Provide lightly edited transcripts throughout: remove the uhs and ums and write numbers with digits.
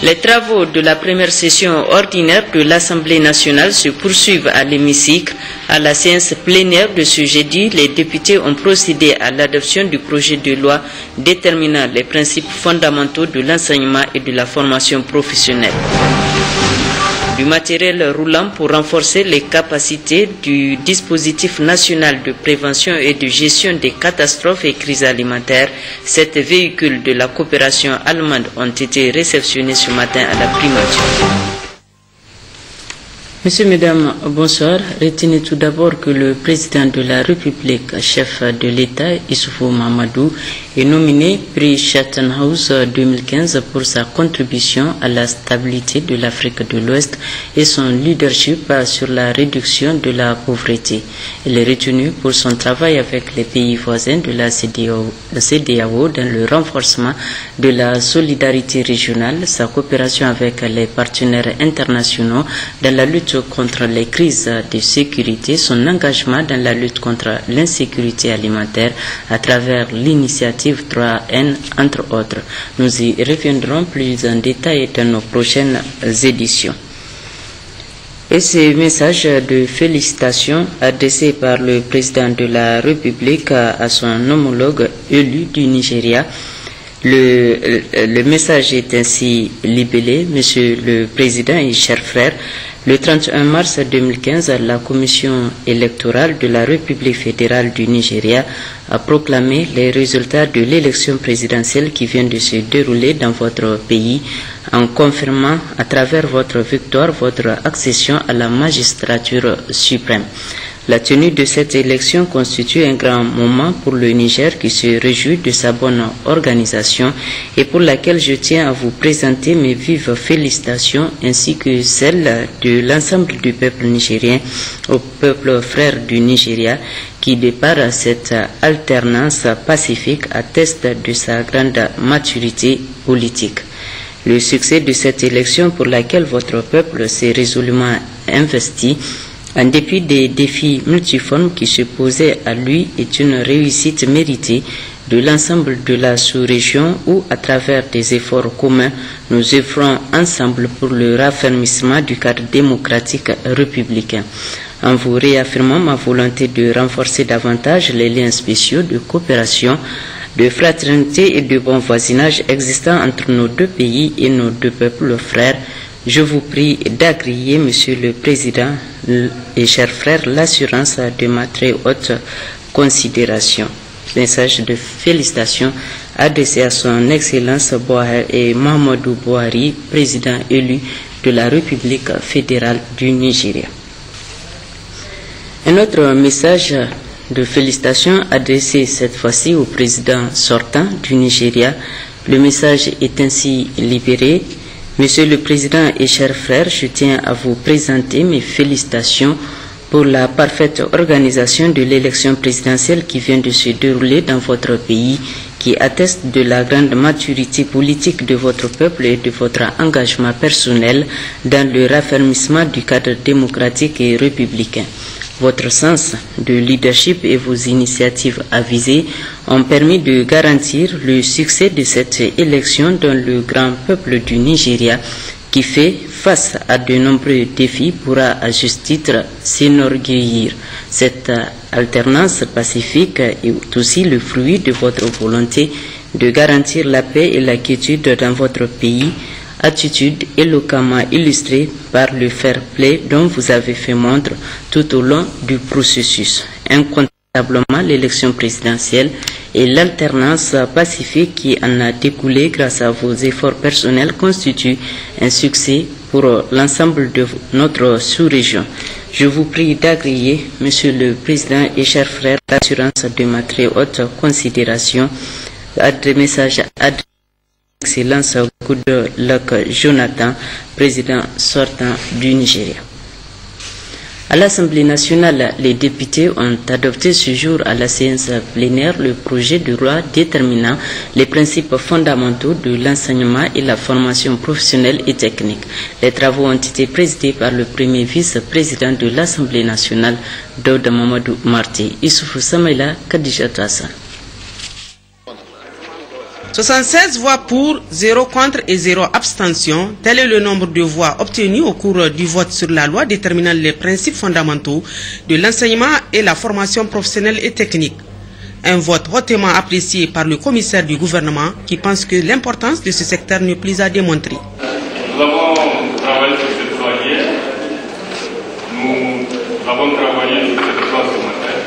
Les travaux de la première session ordinaire de l'Assemblée nationale se poursuivent à l'hémicycle. À la séance plénière de ce jeudi, les députés ont procédé à l'adoption du projet de loi déterminant les principes fondamentaux de l'enseignement et de la formation professionnelle. Du matériel roulant pour renforcer les capacités du dispositif national de prévention et de gestion des catastrophes et crises alimentaires. 7 véhicules de la coopération allemande ont été réceptionnés ce matin à la primature. Messieurs, Mesdames, bonsoir. Retenez tout d'abord que le président de la République, chef de l'État, Issoufou Mahamadou, est nominé prix Chatham House 2015 pour sa contribution à la stabilité de l'Afrique de l'Ouest et son leadership sur la réduction de la pauvreté. Il est retenu pour son travail avec les pays voisins de la CEDEAO dans le renforcement de la solidarité régionale, sa coopération avec les partenaires internationaux dans la lutte contre les crises de sécurité, son engagement dans la lutte contre l'insécurité alimentaire à travers l'initiative 3N, entre autres. Nous y reviendrons plus en détail dans nos prochaines éditions. Et ces messages de félicitations adressés par le président de la République à son homologue élu du Nigeria. Le message est ainsi libellé: Monsieur le Président et chers frères, le 31 mars 2015, la Commission électorale de la République fédérale du Nigeria a proclamé les résultats de l'élection présidentielle qui vient de se dérouler dans votre pays, en confirmant à travers votre victoire votre accession à la magistrature suprême. La tenue de cette élection constitue un grand moment pour le Niger qui se réjouit de sa bonne organisation et pour laquelle je tiens à vous présenter mes vives félicitations ainsi que celles de l'ensemble du peuple nigérien au peuple frère du Nigeria qui, de par cette alternance pacifique, atteste de sa grande maturité politique. Le succès de cette élection pour laquelle votre peuple s'est résolument investi, en dépit des défis multiformes qui se posaient à lui, est une réussite méritée de l'ensemble de la sous-région où, à travers des efforts communs, nous œuvrons ensemble pour le raffermissement du cadre démocratique républicain. En vous réaffirmant ma volonté de renforcer davantage les liens spéciaux de coopération, de fraternité et de bon voisinage existants entre nos deux pays et nos deux peuples frères, je vous prie d'agréer, Monsieur le Président et chers frères, l'assurance de ma très haute considération. Message de félicitations adressé à son Excellence Mahamadou Buhari, président élu de la République fédérale du Nigeria. Un autre message de félicitations adressé cette fois-ci au président sortant du Nigeria. Le message est ainsi libéré. Monsieur le Président et chers frères, je tiens à vous présenter mes félicitations pour la parfaite organisation de l'élection présidentielle qui vient de se dérouler dans votre pays, qui atteste de la grande maturité politique de votre peuple et de votre engagement personnel dans le raffermissement du cadre démocratique et républicain. Votre sens de leadership et vos initiatives avisées ont permis de garantir le succès de cette élection dont le grand peuple du Nigeria, qui fait face à de nombreux défis, pourra à juste titre s'enorgueillir. Cette alternance pacifique est aussi le fruit de votre volonté de garantir la paix et la quiétude dans votre pays, attitude éloquemment illustrée par le fair play dont vous avez fait montre tout au long du processus. Incontestablement, l'élection présidentielle et l'alternance pacifique qui en a découlé grâce à vos efforts personnels constituent un succès pour l'ensemble de notre sous-région. Je vous prie d'agréer, Monsieur le Président et chers frères, l'assurance de ma très haute considération. Message adressé Excellence Goodluck Jonathan, président sortant du Nigeria. À l'Assemblée nationale, les députés ont adopté ce jour à la séance plénière le projet de loi déterminant les principes fondamentaux de l'enseignement et la formation professionnelle et technique. Les travaux ont été présidés par le premier vice-président de l'Assemblée nationale, Daouda Mamadou Marti. Issoufou Samaïla, Kadija Hassan. 76 voix pour, 0 contre et 0 abstention. Tel est le nombre de voix obtenues au cours du vote sur la loi déterminant les principes fondamentaux de l'enseignement et la formation professionnelle et technique. Un vote hautement apprécié par le commissaire du gouvernement qui pense que l'importance de ce secteur n'est plus à démontrer. Nous avons travaillé sur cette loi hier. Nous avons travaillé sur cette loi ce matin.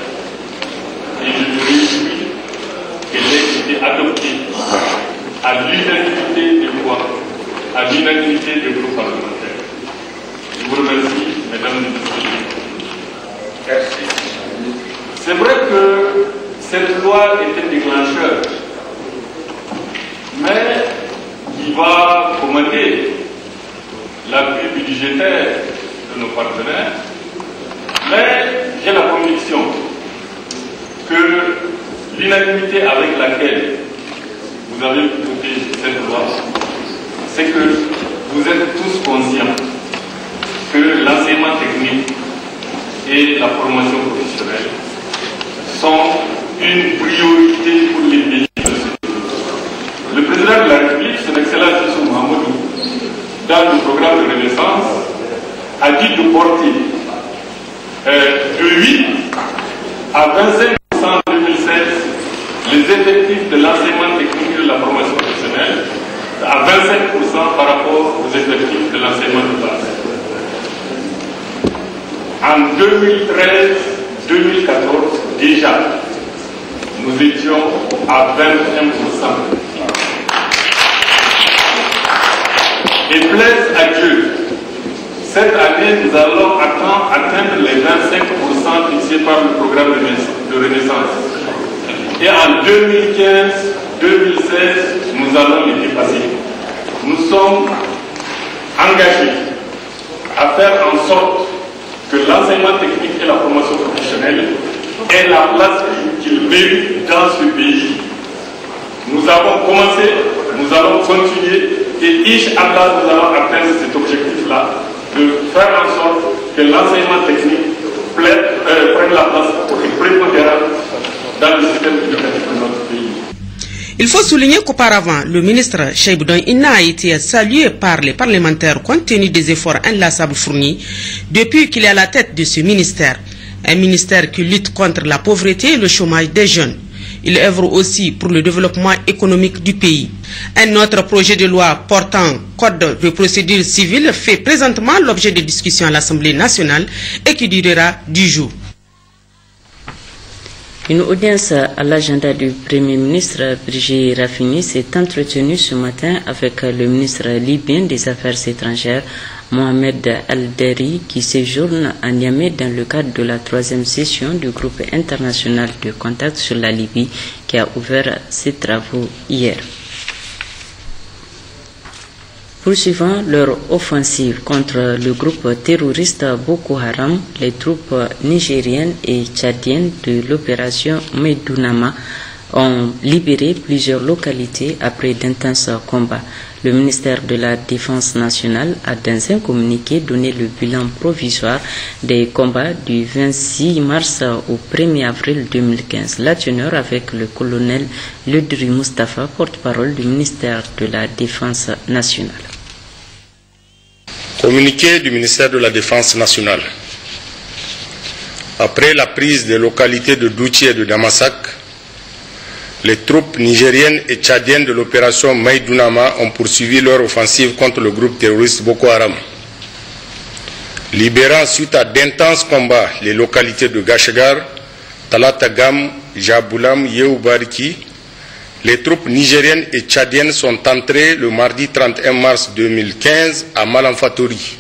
Et je me réjouis qu'elle ait été adoptée à l'unanimité des voix, à l'unanimité des groupes parlementaires. Je vous remercie, mesdames et messieurs. Merci. C'est vrai que cette loi est un déclencheur, mais qui va commander l'appui budgétaire de nos partenaires. Mais j'ai la conviction que l'unanimité avec laquelle vous avez voté cette loi, c'est que vous êtes tous conscients que l'enseignement technique et la formation professionnelle sont une priorité pour les pays. Le président de la République, son Excellence Issou Mahamadou, dans le programme de Renaissance, a dit de porter de 8 à 25% en 2016 les effectifs de l'enseignement technique et de la formation professionnelle à 25% par rapport aux effectifs de l'enseignement de base. En 2013-2014, déjà, nous étions à 21%. Et plaise à Dieu, cette année, nous allons atteindre les 25% fixés par le programme de Renaissance. Et en 2015-2016, nous allons les dépasser. Nous sommes engagés à faire en sorte que l'enseignement technique et la formation professionnelle aient la place qu'ils méritent dans ce pays. Nous avons commencé, nous allons continuer et Inch'Allah, nous allons atteindre cet objectif-là de faire en sorte que l'enseignement technique prenne la place prépondérante dans le système éducatif de notre pays. Il faut souligner qu'auparavant, le ministre Cheikh Boudoin Inna a été salué par les parlementaires compte tenu des efforts inlassables fournis depuis qu'il est à la tête de ce ministère. Un ministère qui lutte contre la pauvreté et le chômage des jeunes. Il œuvre aussi pour le développement économique du pays. Un autre projet de loi portant code de procédure civile fait présentement l'objet de discussions à l'Assemblée nationale et qui durera 10 jours. Une audience à l'agenda du Premier ministre Brigitte Raffini s'est entretenue ce matin avec le ministre libyen des Affaires étrangères Mohamed Al-Deri qui séjourne à Niamey dans le cadre de la 3e session du groupe international de contact sur la Libye qui a ouvert ses travaux hier. Poursuivant leur offensive contre le groupe terroriste Boko Haram, les troupes nigériennes et tchadiennes de l'opération Medunama ont libéré plusieurs localités après d'intenses combats. Le ministère de la Défense nationale a dans un communiqué donné le bilan provisoire des combats du 26 mars au 1er avril 2015. La teneur avec le colonel Ledri Mustafa, porte-parole du ministère de la Défense nationale. Communiqué du ministère de la Défense nationale. Après la prise des localités de Douchi et de Damasak, les troupes nigériennes et tchadiennes de l'opération Maïdounama ont poursuivi leur offensive contre le groupe terroriste Boko Haram. Libérant suite à d'intenses combats les localités de Gashagar, Talatagam, Jaboulam, Yeoubariki, les troupes nigériennes et tchadiennes sont entrées le mardi 31 mars 2015 à Malamfatori,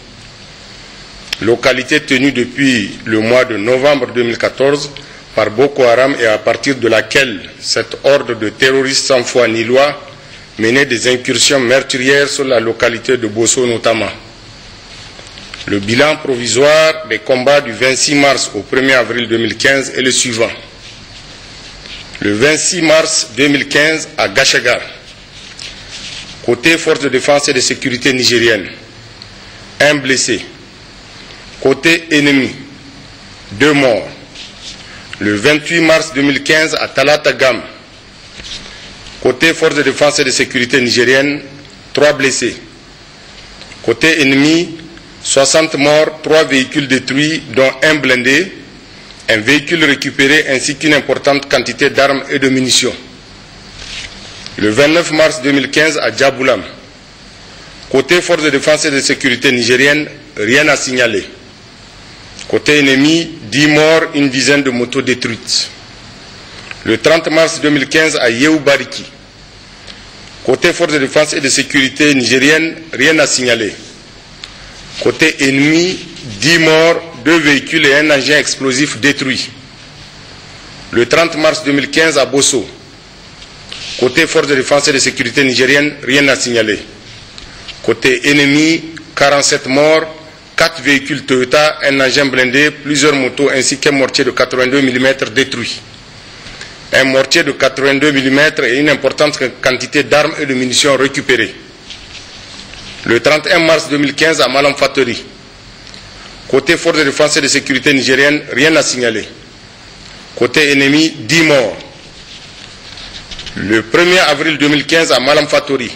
localité tenue depuis le mois de novembre 2014 par Boko Haram et à partir de laquelle cette horde de terroristes sans foi ni loi menait des incursions meurtrières sur la localité de Bosso notamment. Le bilan provisoire des combats du 26 mars au 1er avril 2015 est le suivant. Le 26 mars 2015 à Gashagar, côté forces de défense et de sécurité nigérienne, 1 blessé. Côté ennemi, 2 morts. Le 28 mars 2015 à Talatagam, Côté forces de défense et de sécurité nigériennes, 3 blessés. Côté ennemi, 60 morts, 3 véhicules détruits, dont un blindé, un véhicule récupéré ainsi qu'une importante quantité d'armes et de munitions. Le 29 mars 2015 à Djaboulam, côté forces de défense et de sécurité nigériennes, rien à signaler. Côté ennemi, 10 morts, une dizaine de motos détruites. Le 30 mars 2015 à Yeoubariki, côté forces de défense et de sécurité nigériennes, rien à signaler. Côté ennemi, 10 morts, 2 véhicules et un engin explosif détruits. Le 30 mars 2015 à Bosso, côté forces de défense et de sécurité nigériennes, rien à signaler. Côté ennemi, 47 morts, 4 véhicules Toyota, un engin blindé, plusieurs motos ainsi qu'un mortier de 82 mm détruit. Un mortier de 82 mm et une importante quantité d'armes et de munitions récupérées. Le 31 mars 2015 à Malam Fatori, côté forces de défense et de sécurité nigérienne, rien à signaler. Côté ennemi, 10 morts. Le 1er avril 2015 à Malam Fatori,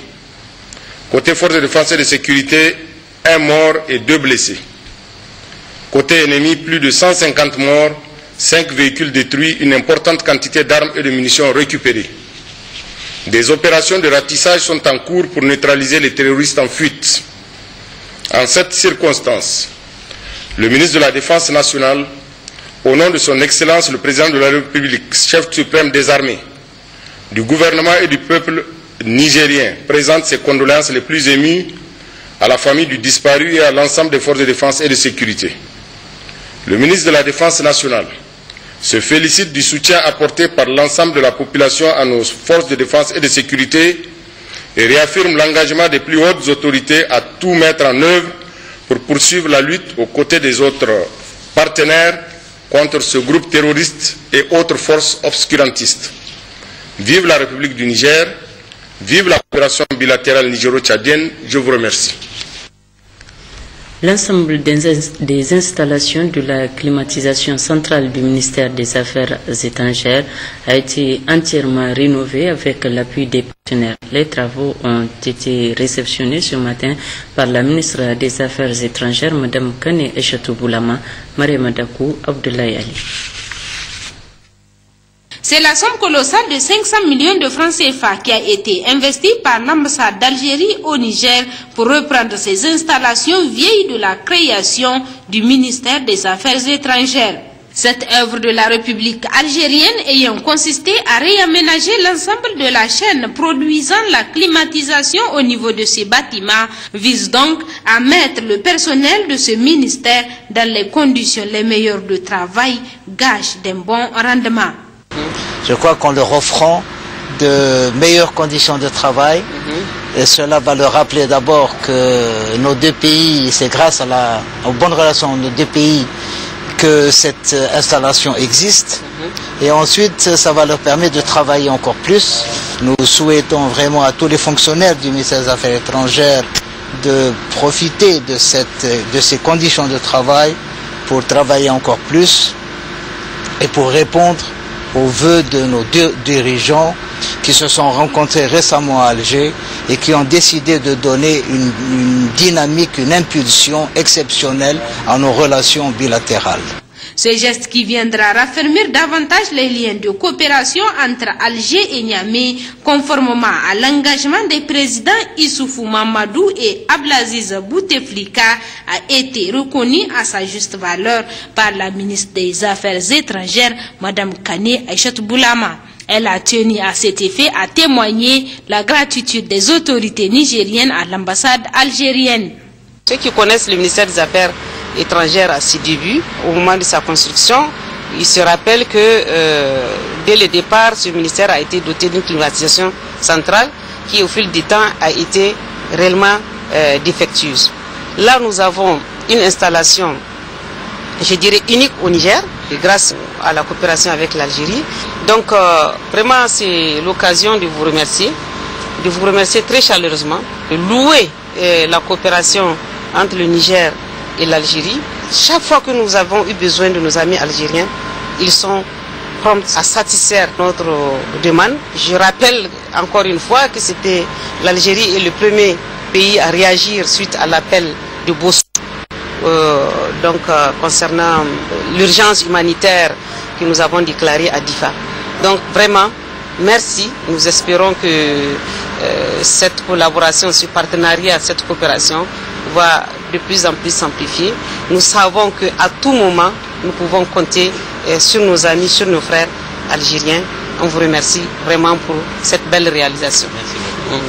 côté forces de défense et de sécurité, 1 mort et 2 blessés. Côté ennemi, plus de 150 morts, 5 véhicules détruits, une importante quantité d'armes et de munitions récupérées. Des opérations de ratissage sont en cours pour neutraliser les terroristes en fuite. En cette circonstance, le ministre de la Défense nationale, au nom de son Excellence le Président de la République, chef suprême des armées, du gouvernement et du peuple nigérien, présente ses condoléances les plus émues à la famille du disparu et à l'ensemble des forces de défense et de sécurité. Le ministre de la Défense nationale se félicite du soutien apporté par l'ensemble de la population à nos forces de défense et de sécurité et réaffirme l'engagement des plus hautes autorités à tout mettre en œuvre pour poursuivre la lutte aux côtés des autres partenaires contre ce groupe terroriste et autres forces obscurantistes. Vive la République du Niger, vive la coopération bilatérale nigéro-tchadienne, je vous remercie. L'ensemble des installations de la climatisation centrale du ministère des Affaires étrangères a été entièrement rénové avec l'appui des partenaires. Les travaux ont été réceptionnés ce matin par la ministre des Affaires étrangères, Mme Kane Aïchatou Boulama, Mariama Dakou, Abdoulaye Ali. C'est la somme colossale de 500 millions de francs CFA qui a été investie par l'ambassade d'Algérie au Niger pour reprendre ces installations vieilles de la création du ministère des Affaires étrangères. Cette œuvre de la République algérienne ayant consisté à réaménager l'ensemble de la chaîne produisant la climatisation au niveau de ces bâtiments vise donc à mettre le personnel de ce ministère dans les conditions les meilleures de travail, gage d'un bon rendement. Je crois qu'en leur offrant de meilleures conditions de travail, et cela va leur rappeler d'abord que nos deux pays, c'est grâce aux bonnes relations de nos deux pays que cette installation existe. Et ensuite, ça va leur permettre de travailler encore plus. Nous souhaitons vraiment à tous les fonctionnaires du ministère des Affaires étrangères de profiter de ces conditions de travail pour travailler encore plus et pour répondre aux vœux de nos deux dirigeants qui se sont rencontrés récemment à Alger et qui ont décidé de donner une dynamique, une impulsion exceptionnelle à nos relations bilatérales. Ce geste qui viendra raffermir davantage les liens de coopération entre Alger et Niamey, conformément à l'engagement des présidents Issoufou Mamadou et Abdelaziz Bouteflika, a été reconnu à sa juste valeur par la ministre des Affaires étrangères, Mme Kane Aïchatou Boulama. Elle a tenu à cet effet à témoigner la gratitude des autorités nigériennes à l'ambassade algérienne. Ceux qui connaissent le ministère des Affaires étrangères à ses débuts, au moment de sa construction, ils se rappellent que dès le départ, ce ministère a été doté d'une climatisation centrale qui, au fil du temps, a été réellement défectueuse. Là, nous avons une installation, je dirais, unique au Niger, grâce à la coopération avec l'Algérie. Donc, vraiment, c'est l'occasion de vous remercier très chaleureusement, de louer la coopération entre le Niger et l'Algérie. Chaque fois que nous avons eu besoin de nos amis algériens, ils sont prompts à satisfaire notre demande. Je rappelle encore une fois que c'était l'Algérie est le premier pays à réagir suite à l'appel de Bosso. Concernant l'urgence humanitaire que nous avons déclarée à Difa. Donc vraiment, merci. Nous espérons que cette collaboration, ce partenariat, cette coopération va de plus en plus s'amplifier. Nous savons qu'à tout moment, nous pouvons compter sur nos amis, sur nos frères algériens. On vous remercie vraiment pour cette belle réalisation. Merci beaucoup.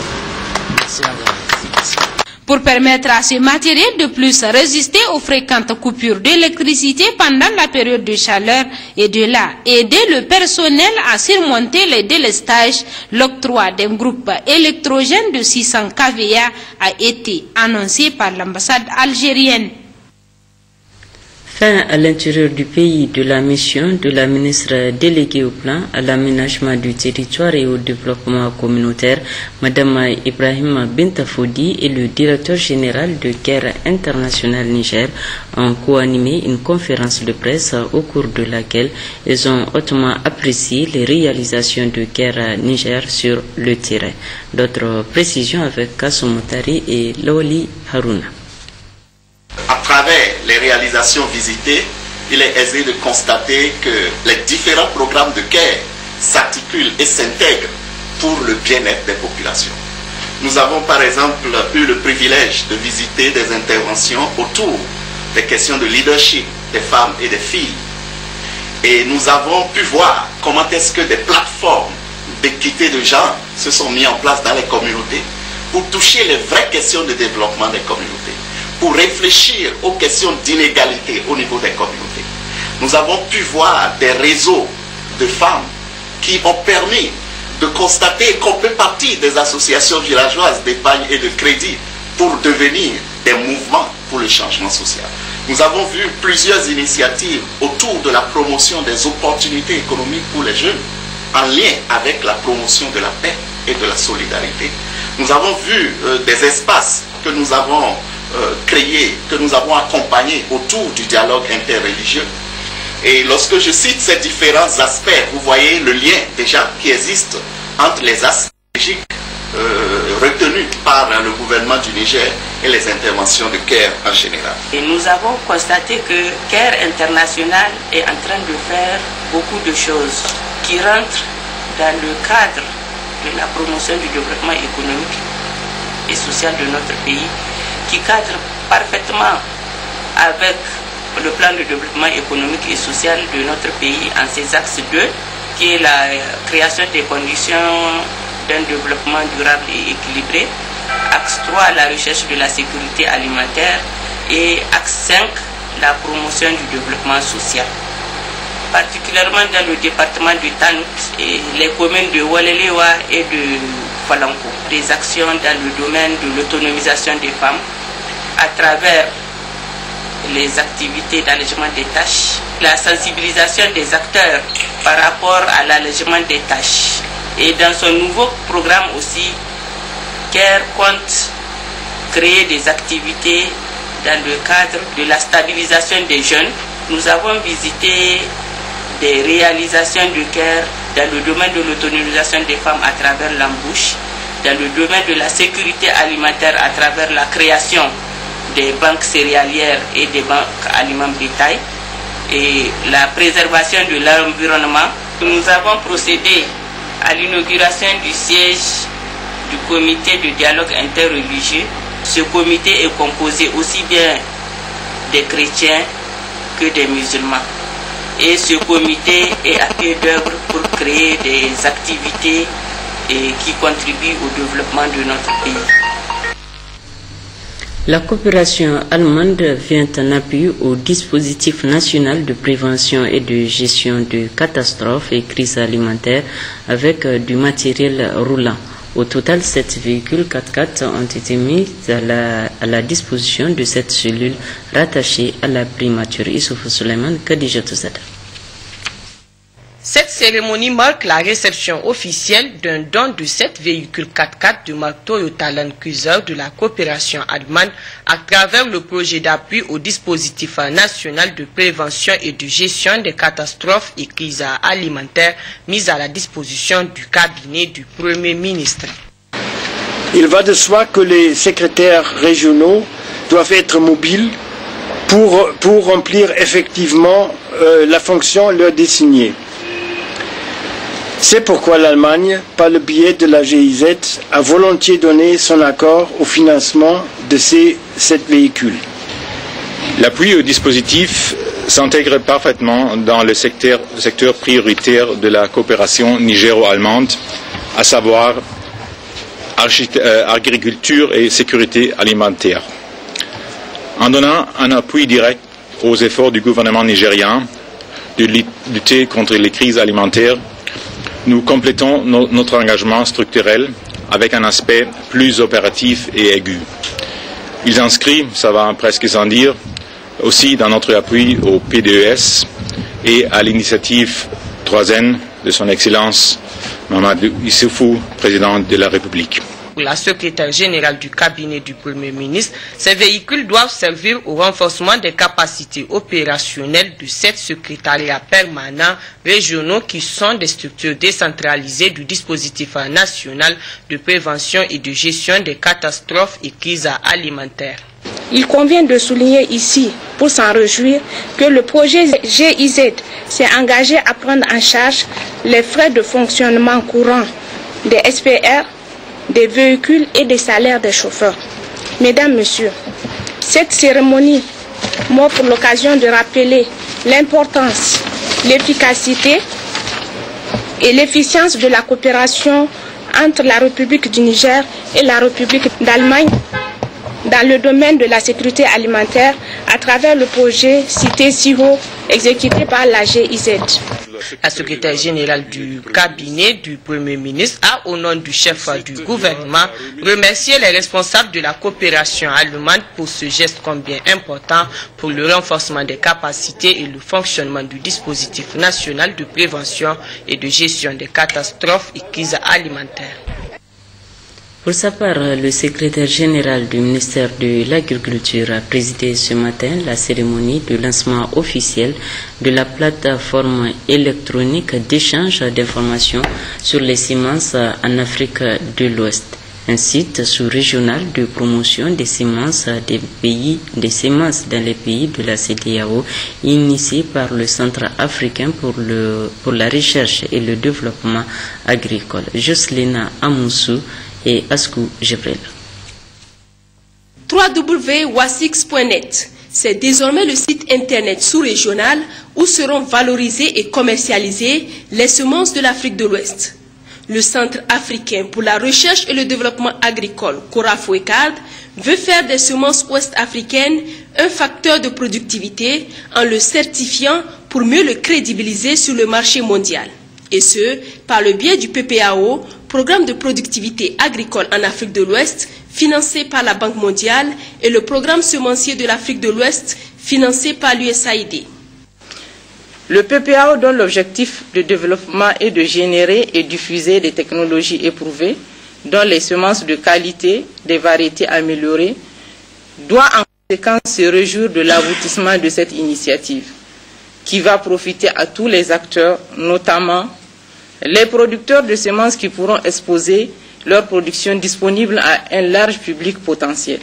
Merci, madame. Pour permettre à ce matériel de plus résister aux fréquentes coupures d'électricité pendant la période de chaleur et de là aider le personnel à surmonter les délestages, l'octroi d'un groupe électrogène de 600 kVA a été annoncé par l'ambassade algérienne. Fin à l'intérieur du pays de la mission de la ministre déléguée au plan, à l'aménagement du territoire et au développement communautaire, Madame Ibrahima Bintafodi et le directeur général de CARE International Niger ont co-animé une conférence de presse au cours de laquelle ils ont hautement apprécié les réalisations de CARE Niger sur le terrain. D'autres précisions avec Kassou Moutari et Loli Haruna. À travers les réalisations visitées, il est aisé de constater que les différents programmes de CARE s'articulent et s'intègrent pour le bien-être des populations. Nous avons par exemple eu le privilège de visiter des interventions autour des questions de leadership des femmes et des filles. Et nous avons pu voir comment est-ce que des plateformes d'équité de genre se sont mises en place dans les communautés pour toucher les vraies questions de développement des communautés, pour réfléchir aux questions d'inégalité au niveau des communautés. Nous avons pu voir des réseaux de femmes qui ont permis de constater qu'on peut partir des associations villageoises d'épargne et de crédit pour devenir des mouvements pour le changement social. Nous avons vu plusieurs initiatives autour de la promotion des opportunités économiques pour les jeunes en lien avec la promotion de la paix et de la solidarité. Nous avons vu des espaces que nous avons créés, que nous avons accompagnés autour du dialogue interreligieux. Et lorsque je cite ces différents aspects, vous voyez le lien déjà qui existe entre les aspects stratégiques retenus par le gouvernement du Niger et les interventions de CARE en général. Et nous avons constaté que CARE International est en train de faire beaucoup de choses qui rentrent dans le cadre de la promotion du développement économique et social de notre pays, qui cadre parfaitement avec le plan de développement économique et social de notre pays en ses axes 2, qui est la création des conditions d'un développement durable et équilibré, axe 3, la recherche de la sécurité alimentaire, et axe 5, la promotion du développement social. Particulièrement dans le département de Tanout et les communes de Walelewa et de Falanko, des actions dans le domaine de l'autonomisation des femmes à travers les activités d'allègement des tâches, la sensibilisation des acteurs par rapport à l'allègement des tâches. Et dans son nouveau programme aussi, CARE compte créer des activités dans le cadre de la stabilisation des jeunes. Nous avons visité des réalisations de CARE dans le domaine de l'autonomisation des femmes à travers l'embauche, dans le domaine de la sécurité alimentaire à travers la création des banques céréalières et des banques aliments bétail, et la préservation de l'environnement. Nous avons procédé à l'inauguration du siège du comité de dialogue interreligieux. Ce comité est composé aussi bien des chrétiens que des musulmans. Et ce comité est à pied d'œuvre pour créer des activités qui contribuent au développement de notre pays. La coopération allemande vient en appui au dispositif national de prévention et de gestion de catastrophes et crises alimentaires avec du matériel roulant. Au total, 7 véhicules 4x4 ont été mis à la disposition de cette cellule rattachée à la primature Issoufou Suleiman Kadija Touzada. Cette cérémonie marque la réception officielle d'un don de 7 véhicules 4x4 de marque Toyota Land Cruiser de la coopération allemande à travers le projet d'appui au dispositif national de prévention et de gestion des catastrophes et crises alimentaires mis à la disposition du cabinet du Premier ministre. Il va de soi que les secrétaires régionaux doivent être mobiles pour remplir effectivement la fonction leur désignée. C'est pourquoi l'Allemagne, par le biais de la GIZ, a volontiers donné son accord au financement de ces 7 véhicules. L'appui au dispositif s'intègre parfaitement dans le secteur prioritaire de la coopération nigéro-allemande, à savoir agriculture et sécurité alimentaire. En donnant un appui direct aux efforts du gouvernement nigérien de lutter contre les crises alimentaires, nous complétons notre engagement structurel avec un aspect plus opératif et aigu. Il s'inscrit, ça va presque sans dire, aussi dans notre appui au PDES et à l'initiative 3N de son Excellence Mamadou Issoufou, président de la République. Pour la secrétaire générale du cabinet du Premier ministre, ces véhicules doivent servir au renforcement des capacités opérationnelles de 7 secrétariats permanents régionaux qui sont des structures décentralisées du dispositif national de prévention et de gestion des catastrophes et crises alimentaires. Il convient de souligner ici, pour s'en réjouir, que le projet GIZ s'est engagé à prendre en charge les frais de fonctionnement courant des SPR, des véhicules et des salaires des chauffeurs. Mesdames, Messieurs, cette cérémonie m'offre l'occasion de rappeler l'importance, l'efficacité et l'efficience de la coopération entre la République du Niger et la République d'Allemagne dans le domaine de la sécurité alimentaire à travers le projet cité si haut exécuté par la GIZ. La secrétaire générale du cabinet du Premier ministre a, au nom du chef du gouvernement, remercié les responsables de la coopération allemande pour ce geste combien important pour le renforcement des capacités et le fonctionnement du dispositif national de prévention et de gestion des catastrophes et crises alimentaires. Pour sa part, le secrétaire général du ministère de l'Agriculture a présidé ce matin la cérémonie de lancement officiel de la plateforme électronique d'échange d'informations sur les semences en Afrique de l'Ouest, un site sous-régional de promotion des semences dans les pays de la CEDEAO, initié par le Centre africain pour la recherche et le développement agricole. Jocelyna Amoussou et Askou Jebrel. www.wasix.net, c'est désormais le site internet sous-régional où seront valorisées et commercialisées les semences de l'Afrique de l'Ouest. Le Centre africain pour la recherche et le développement agricole, CORAF-WECAD, veut faire des semences ouest-africaines un facteur de productivité en le certifiant pour mieux le crédibiliser sur le marché mondial. Et ce, par le biais du PPAO, Programme de productivité agricole en Afrique de l'Ouest, financé par la Banque mondiale, et le Programme semencier de l'Afrique de l'Ouest, financé par l'USAID. Le PPAO, dont l'objectif de développement est de générer et diffuser des technologies éprouvées, dont les semences de qualité, des variétés améliorées, doit en conséquence se réjouir de l'aboutissement de cette initiative, qui va profiter à tous les acteurs, notamment les producteurs de semences qui pourront exposer leur production disponible à un large public potentiel,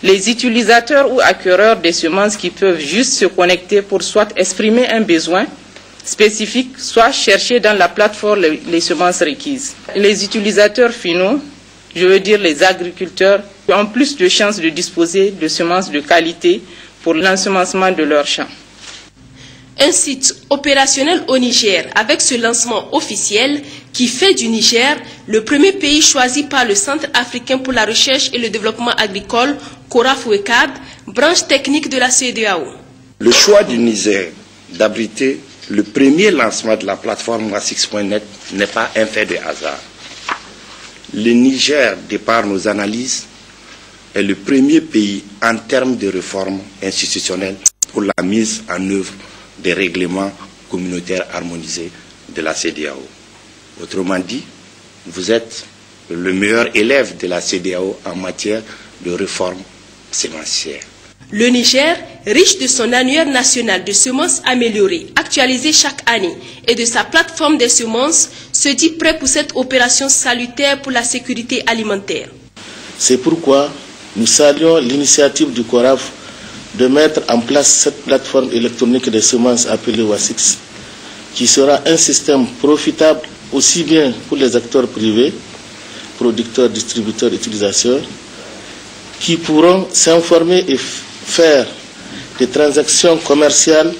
les utilisateurs ou acquéreurs des semences qui peuvent juste se connecter pour soit exprimer un besoin spécifique, soit chercher dans la plateforme les semences requises. Les utilisateurs finaux, je veux dire les agriculteurs, qui ont plus de chances de disposer de semences de qualité pour l'ensemencement de leurs champs. Un site opérationnel au Niger avec ce lancement officiel qui fait du Niger le premier pays choisi par le Centre africain pour la recherche et le développement agricole, CORAF-WECAD, branche technique de la CEDEAO. Le choix du Niger d'abriter le premier lancement de la plateforme Wasix.net n'est pas un fait de hasard. Le Niger, de par nos analyses, est le premier pays en termes de réforme institutionnelle pour la mise en œuvre des règlements communautaire harmonisée de la CEDEAO. Autrement dit, vous êtes le meilleur élève de la CEDEAO en matière de réforme sémencière. Le Niger, riche de son annuaire national de semences améliorées, actualisé chaque année, et de sa plateforme des semences, se dit prêt pour cette opération salutaire pour la sécurité alimentaire. C'est pourquoi nous saluons l'initiative du CORAF de mettre en place cette plateforme électronique des semences appelée WASIX, qui sera un système profitable aussi bien pour les acteurs privés, producteurs, distributeurs, utilisateurs, qui pourront s'informer et faire des transactions commerciales,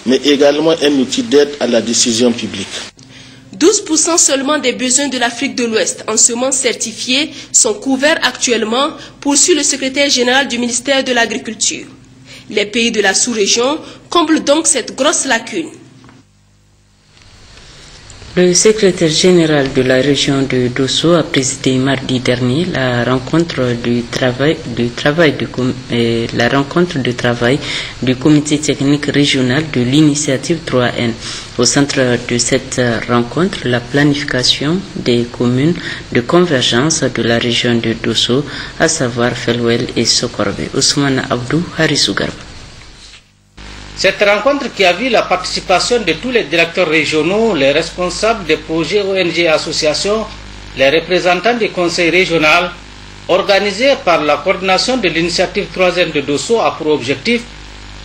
mais également un outil d'aide à la décision publique. 12% seulement des besoins de l'Afrique de l'Ouest en semences certifiées sont couverts actuellement, poursuit le secrétaire général du ministère de l'Agriculture. Les pays de la sous-région comblent donc cette grosse lacune. Le secrétaire général de la région de Dosso a présidé mardi dernier la rencontre de travail du comité technique régional de l'initiative 3N. Au centre de cette rencontre, la planification des communes de convergence de la région de Dosso, à savoir Felwel et Sokorbe. Ousmane Abdou, Harissou Garba. Cette rencontre qui a vu la participation de tous les directeurs régionaux, les responsables des projets ONG et associations, les représentants des conseils régionaux, organisée par la coordination de l'initiative 3N de Dosso, a pour objectif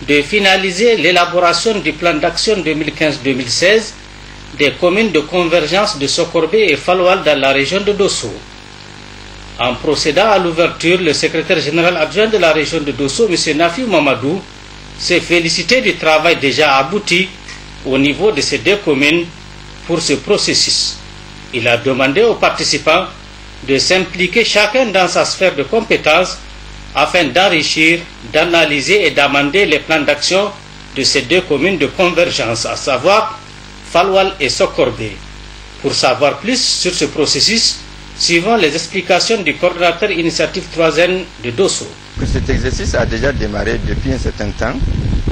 de finaliser l'élaboration du plan d'action 2015-2016 des communes de convergence de Sokorbe et Falwal dans la région de Dosso. En procédant à l'ouverture, le secrétaire général adjoint de la région de Dosso, M. Nafi Mamadou, s'est félicité du travail déjà abouti au niveau de ces deux communes pour ce processus. Il a demandé aux participants de s'impliquer chacun dans sa sphère de compétences afin d'enrichir, d'analyser et d'amender les plans d'action de ces deux communes de convergence, à savoir Falwal et Sokorbe. Pour savoir plus sur ce processus, suivant les explications du coordinateur initiative 3N de Dosso. Cet exercice a déjà démarré depuis un certain temps,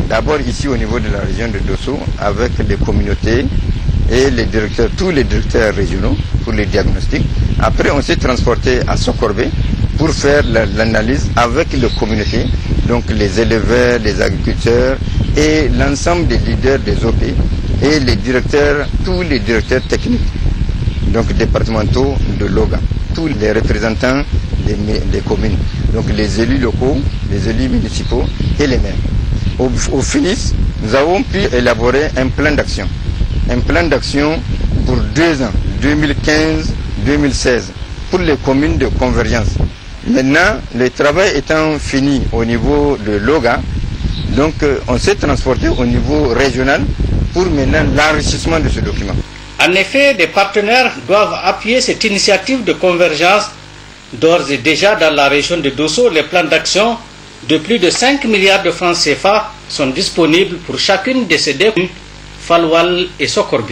d'abord ici au niveau de la région de Dosso, avec les communautés et les directeurs, tous les directeurs régionaux pour les diagnostics. Après, on s'est transporté à Sokorbe pour faire l'analyse avec les communautés, donc les éleveurs, les agriculteurs et l'ensemble des leaders des OP et les directeurs, tous les directeurs techniques, donc départementaux de Loga, tous les représentants des communes, donc les élus locaux, les élus municipaux et les maires. Au finish, nous avons pu élaborer un plan d'action pour 2 ans, 2015-2016, pour les communes de convergence. Maintenant, le travail étant fini au niveau de Loga, donc on s'est transporté au niveau régional pour maintenant l'enrichissement de ce document. En effet, des partenaires doivent appuyer cette initiative de convergence. D'ores et déjà dans la région de Dosso, les plans d'action de plus de 5 milliards de francs CFA sont disponibles pour chacune de ces deux communes, Falwal et Sokorbe.